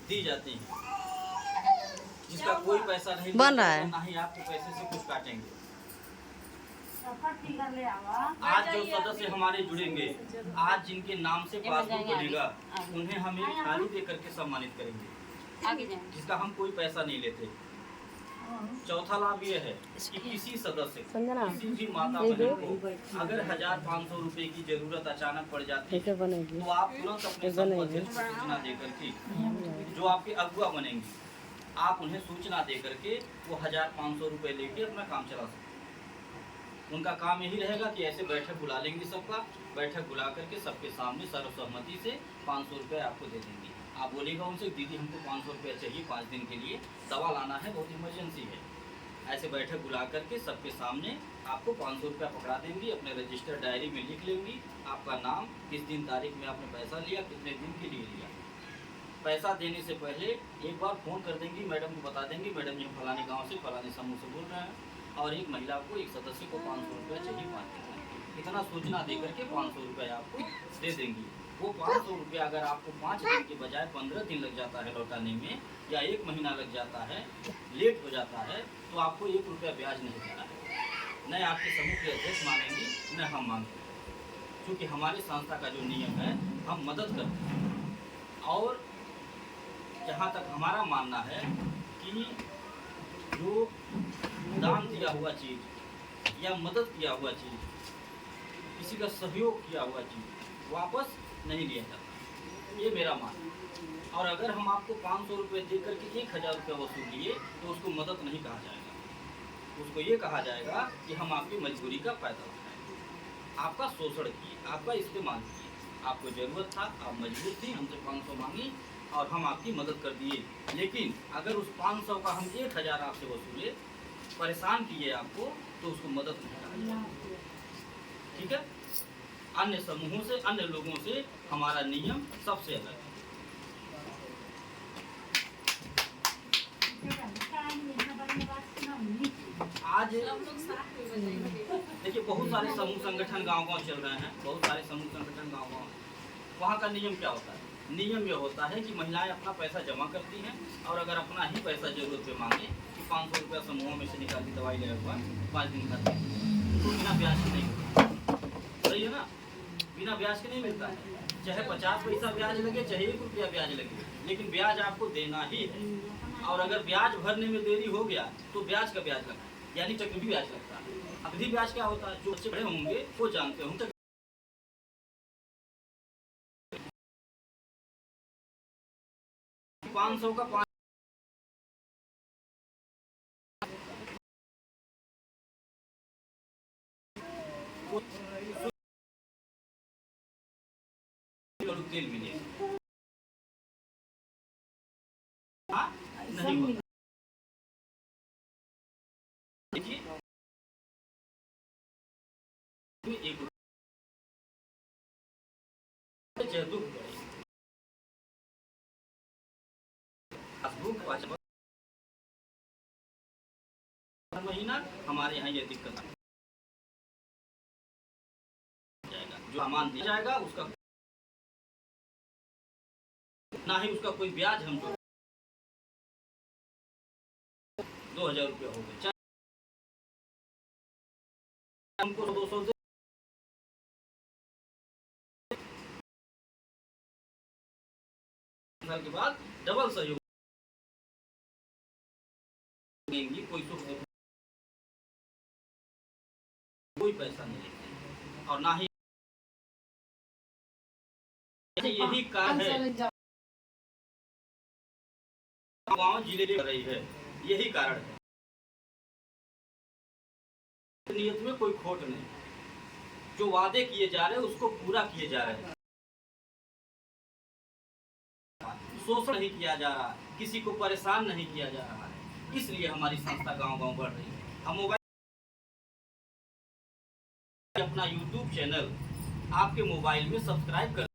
दी जाती है, जिसका कोई पैसा नहीं बन रहा है, ना ही आपको पैसे से कुछ काटेंगे। आज जो सदस्य हमारे जुड़ेंगे, आज जिनके नाम से पासबुक बनेगा, उन्हें हम एक थाली दे करके सम्मानित करेंगे, जिसका हम कोई पैसा नहीं लेते। चौथा लाभ ये है कि किसी सदस्य किसी भी माता बहन को अगर 1500 रुपए की जरूरत अचानक पड़ जाती है, तो आप तुरंत अपने संबंधित को सूचना देकर के, जो आपके अगुआ बनेंगे, आप उन्हें सूचना दे करके वो 1500 रुपए लेके अपना काम चला सकते हैं। उनका काम यही रहेगा कि ऐसे बैठक बुला लेंगे सबका, बैठक बुला करके सबके सामने सर्वसम्मति से 500 रुपये आपको दे देंगे। आप बोलेगा उनसे, दीदी हमको 500 रुपये चाहिए 5 दिन के लिए, दवा लाना है, बहुत इमरजेंसी है। ऐसे बैठक बुला करके सबके सामने आपको 500 रुपया पकड़ा देंगी, अपने रजिस्टर डायरी में लिख लेंगी, आपका नाम, किस दिन तारीख में आपने पैसा लिया, कितने दिन के लिए लिया। पैसा देने से पहले एक बार फ़ोन कर देंगी, मैडम को बता देंगी, मैडम जी हम फलाने गाँव से फलाने समूह से बोल रहे हैं, और एक महिला को, एक सदस्य को 500 रुपया चाहिए 5 दिन में। इतना सूचना दे करके 500 रुपया आपको दे देंगी। वो 500 रुपया अगर आपको 5 दिन के बजाय 15 दिन लग जाता है लौटाने में, या 1 महीना लग जाता है, लेट हो जाता है, तो आपको 1 रुपया ब्याज नहीं देना है। न आपके समूह के अध्यक्ष मांगेंगी, न हम मांगेंगे, क्योंकि हमारे संस्था का जो नियम है, हम मदद करते हैं। और जहाँ तक हमारा मानना है कि जो दान दिया हुआ चीज़ या मदद किया हुआ चीज़, किसी का सहयोग किया हुआ चीज़ वापस नहीं लिया जाता, ये मेरा मानना है। और अगर हम आपको 500 रुपये दे करके 1000 रुपये वसूल लिए, तो उसको मदद नहीं कहा जाएगा, उसको ये कहा जाएगा कि हम आपकी मजबूरी का फायदा उठाएं, आपका शोषण किए, आपका इस्तेमाल किए, आपको ज़रूरत था, आप मजबूर थी, हमसे 500 मांगी और हम आपकी मदद कर दिए। लेकिन अगर उस 500 का हम 1000 आपसे वसूले, परेशान किए आपको, तो उसको मदद नहीं कहा जाएगा। ठीक है? अन्य समूहों से, अन्य लोगों से हमारा नियम सबसे अलग है। आज देखिए बहुत सारे समूह संगठन गांव-गांव चल रहे हैं, बहुत सारे समूह संगठन गांव-गांव। वहाँ का नियम क्या होता है? नियम यह होता है कि महिलाएं अपना पैसा जमा करती हैं, और अगर अपना ही पैसा जरूरत पे मांगे कि 500 रुपया समूहों में से निकाल के दवाई ले हुआ 5 दिन खाते हैं, तो बिना ब्याज के नहीं होता। सही है ना? बिना ब्याज के नहीं मिलता है, चाहे 50 पैसा ब्याज लगे, चाहे 1 रुपया ब्याज लगे, लेकिन ब्याज आपको देना ही है। और अगर ब्याज भरने में देरी हो गया, तो ब्याज का ब्याज लगता है, यानी चक्रवृद्धि ब्याज लगता है। अवधि ब्याज क्या होता है? जो बच्चे बड़े होंगे वो जानते होंगे। 500 का 5 तेल मिलेगा, नहीं होता। देखिए एक महीना हमारे यहाँ ये दिक्कत जाएगा, जो सामान दिया जाएगा उसका ना ही उसका कोई ब्याज हम 2000 रुपया हो गए, चाहे हमको 200 साल के बाद डबल सहयोग देंगी, कोई पैसा नहीं लेते, और ना ही यही कारण है गाँव जिले कर रही है, यही कारण है। नियत में कोई खोट नहीं, जो वादे किए जा रहे हैं उसको पूरा किए जा रहे हैं, शोषण नहीं किया जा रहा, किसी को परेशान नहीं किया जा रहा है। इसलिए हमारी संस्था गांव-गांव बढ़ रही है। हम मोबाइल अपना YouTube चैनल आपके मोबाइल में सब्सक्राइब कर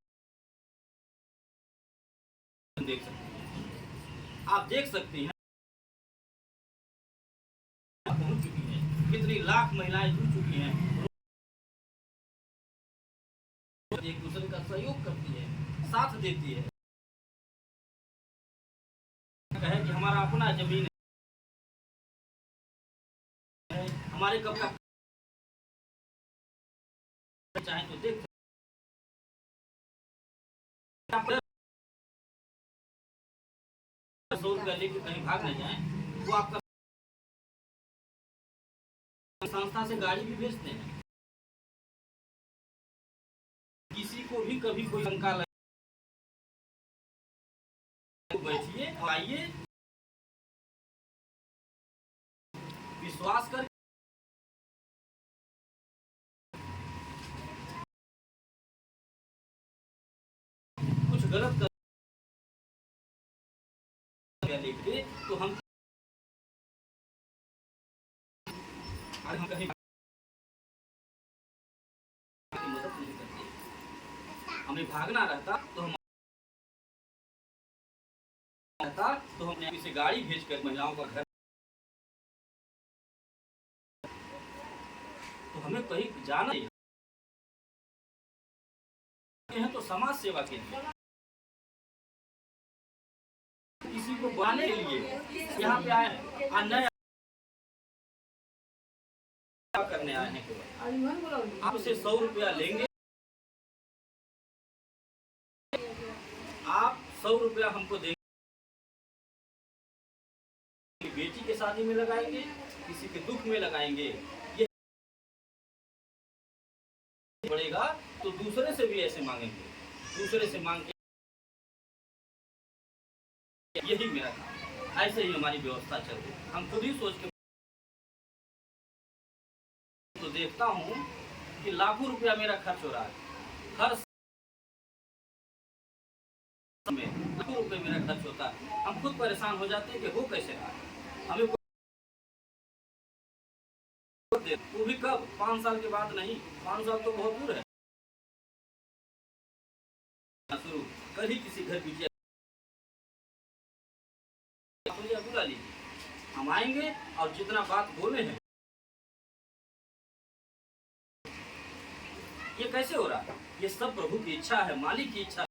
देख सकते हैं, आप देख सकते हैं पहुंच चुकी है, कितनी लाख महिलाएं जुड़ चुकी हैं, एक दूसरे का सहयोग करती है, साथ देती है। हमारा अपना जमीन है, हमारे कब का चाहे तो देख 100 रुपया लेके कहीं भाग न जाए। वो आपका संस्था से गाड़ी भी भेजते हैं। किसी को भी कभी कोई शंका लगे तो बैठिए और आइए, विश्वास कर कुछ गलत कर लेके तो हम कहीं मदद नहीं करते। हमें भागना रहता तो हम हमने इसे गाड़ी भेजकर महिलाओं का घर, तो हमें कहीं जाना है तो समाज सेवा के लिए, किसी को बुलाने के लिए यहाँ पे आए हैं, नया करने आए हैं। केवल आप उसे 100 रुपया लेंगे, आप 100 रुपया हमको देंगे, बेटी के शादी में लगाएंगे, किसी के दुख में लगाएंगे, ये बढ़ेगा तो दूसरे से भी ऐसे मांगेंगे, दूसरे से मांग के यही मेरा काम। ऐसे ही हमारी व्यवस्था चल रही है। हम खुद ही सोच के तो देखता हूँ कि लाखों रुपया मेरा खर्च हो रहा है, हर समय लाखों रुपये मेरा खर्च होता है। हम खुद परेशान हो जाते हैं कि हो कैसे रहा है। हमें वो भी कब, 5 साल के बाद नहीं, 5 साल तो बहुत दूर है। शुरू कल ही किसी घर बिटिया बुला लीजिए, हम आएंगे और जितना बात बोले हैं। ये कैसे हो रहा है? ये सब प्रभु की इच्छा है, मालिक की इच्छा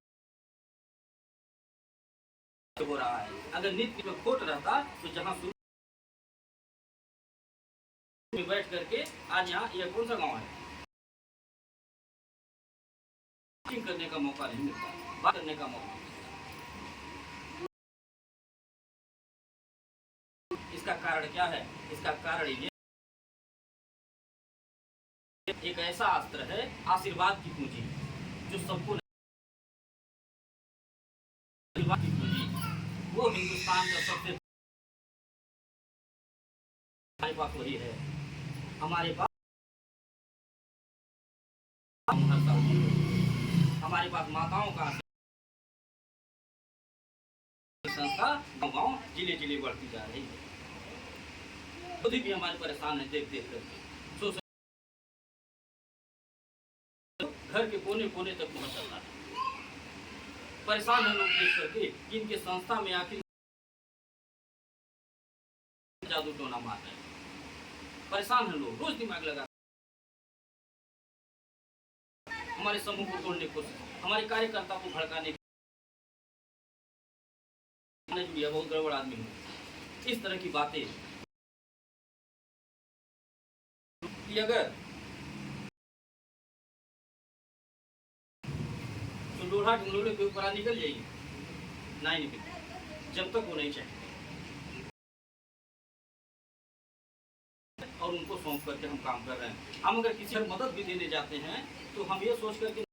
हो रहा है। अगर नित्य में खोट रहता तो जहाँ शुरू में बैठ करके आज यहाँ, यह कौन सा गांव है, करने का मौका नहीं मिलता, बात करने का मौका। इसका कारण क्या है? इसका कारण ये एक ऐसा अस्त्र है, आशीर्वाद की पूंजी, जो सबको आशीर्वाद की पूंजी, वो हिंदुस्तान का सबसे हमारे पास वही है। हमारे पास हमारे पास माताओं का संस्था गाँव जिले जिले बढ़ती जा रही है। खुद भी हमारे परेशान है देख देख करके। घर के कोने कोने तक पहुंच जाता है। परेशान है लोग देख करके कि इनके संस्था में आखिर जादू टोना मार रहे हैं। परेशान है लोग, रोज दिमाग लगा हमारे समूह को तोड़ने की कोशिश, हमारे कार्यकर्ता को भड़काने की, बहुत गड़बड़ आदमी है, इस तरह की बातें कि अगर तो लोढ़ा ढंगोले के ऊपर निकल जाएगी, नहीं निकल, जब तक वो नहीं चाहिए। और उनको सौंप करके हम काम कर रहे हैं। हम अगर किसी और मदद भी देने जाते हैं तो हम ये सोच करके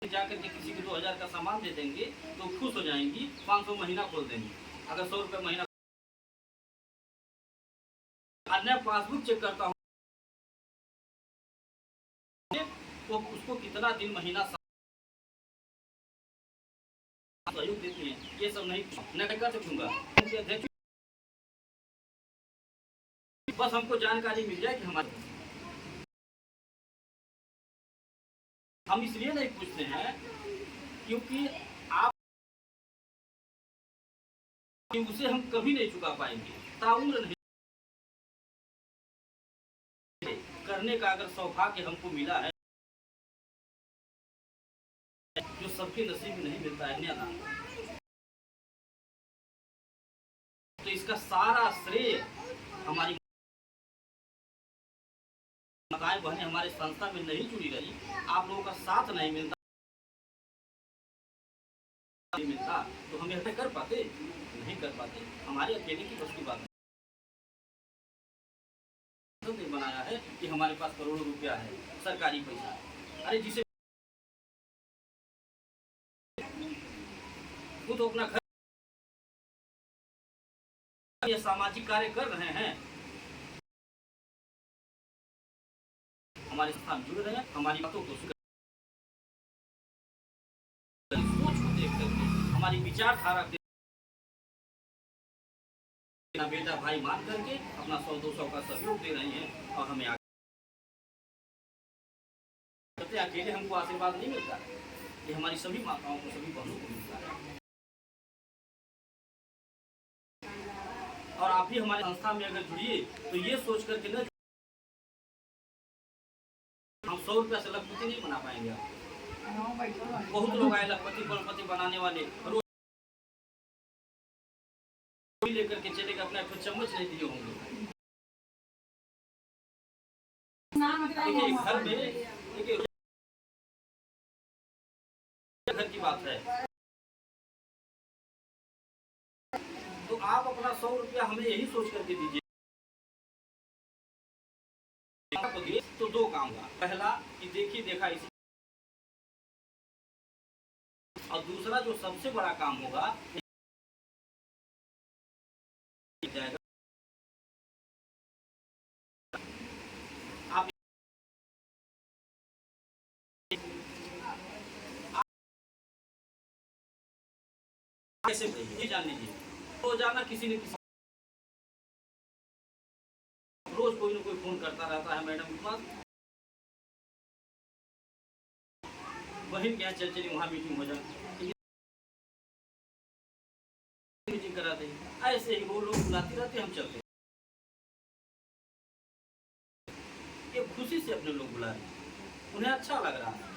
जाकर के किसी को 2000 का सामान दे देंगे तो खुश हो जाएंगी, 500 महीना खोल देंगे। अगर 100 रुपये महीना, अन्य पासबुक चेक करता हूँ तो उसको कितना दिन महीना सहयोग देती है, ये सब नहीं न कर दूंगा। बस हमको जानकारी मिल जाए कि हमारे, हम इसलिए नहीं पूछते हैं क्योंकि आप उसे हम कभी नहीं चुका पाएंगे, ताउम्र नहीं करने का अगर सौभाग्य हमको मिला है, जो सबके नसीब में नहीं मिलता है। इसका सारा श्रेय हमारी माताएं बहनें हमारे संस्था में नहीं जुड़ी रही, आप लोगों का साथ नहीं मिलता तो हम ऐसा कर पाते नहीं कर पाते। हमारे अकेले की बस की बात नहीं बनाया है कि हमारे पास करोड़ों रुपया है सरकारी पैसा। अरे जिसे वो तो अपना घर ये सामाजिक कार्य कर रहे हैं, हमारे स्थान जुड़ रहे हैं, हमारी बातों को सोच को देख करके हमारी विचारधारा बेटा भाई मान करके अपना 100-200 का सहयोग दे रहे हैं और हमें आगे अकेले हमको आशीर्वाद नहीं मिलता, ये हमारी सभी माताओं को सभी बहनों को मिलता है। और आप भी हमारे संस्था में अगर जुड़िए तो ये सोच करके न हम 100 रुपया से लखपति नहीं बना पाएंगे। बहुत लोग आए लखपति करोड़पति बनाने वाले, रोज लेकर के चलेगा, अपने आप को चम्मच नहीं दिए होंगे। देखिए घर में देखिए घर की बात है, तो आप अपना 100 रुपया हमें यही सोच करके दीजिए तो 2 काम का, पहला कि देखिए देखा इसी, और दूसरा जो सबसे बड़ा काम होगा आप कैसे ये जान लीजिए, रोजाना किसी न किसी रोज कोई न कोई फोन करता रहता है मैडम के पास, बहन क्या चल चली वहाँ मीटिंग हो जाए, मीटिंग करा दे, ऐसे ही वो लोग बुलाते रहते हम चलते, ये खुशी से अपने लोग बुला रहे, उन्हें अच्छा लग रहा है।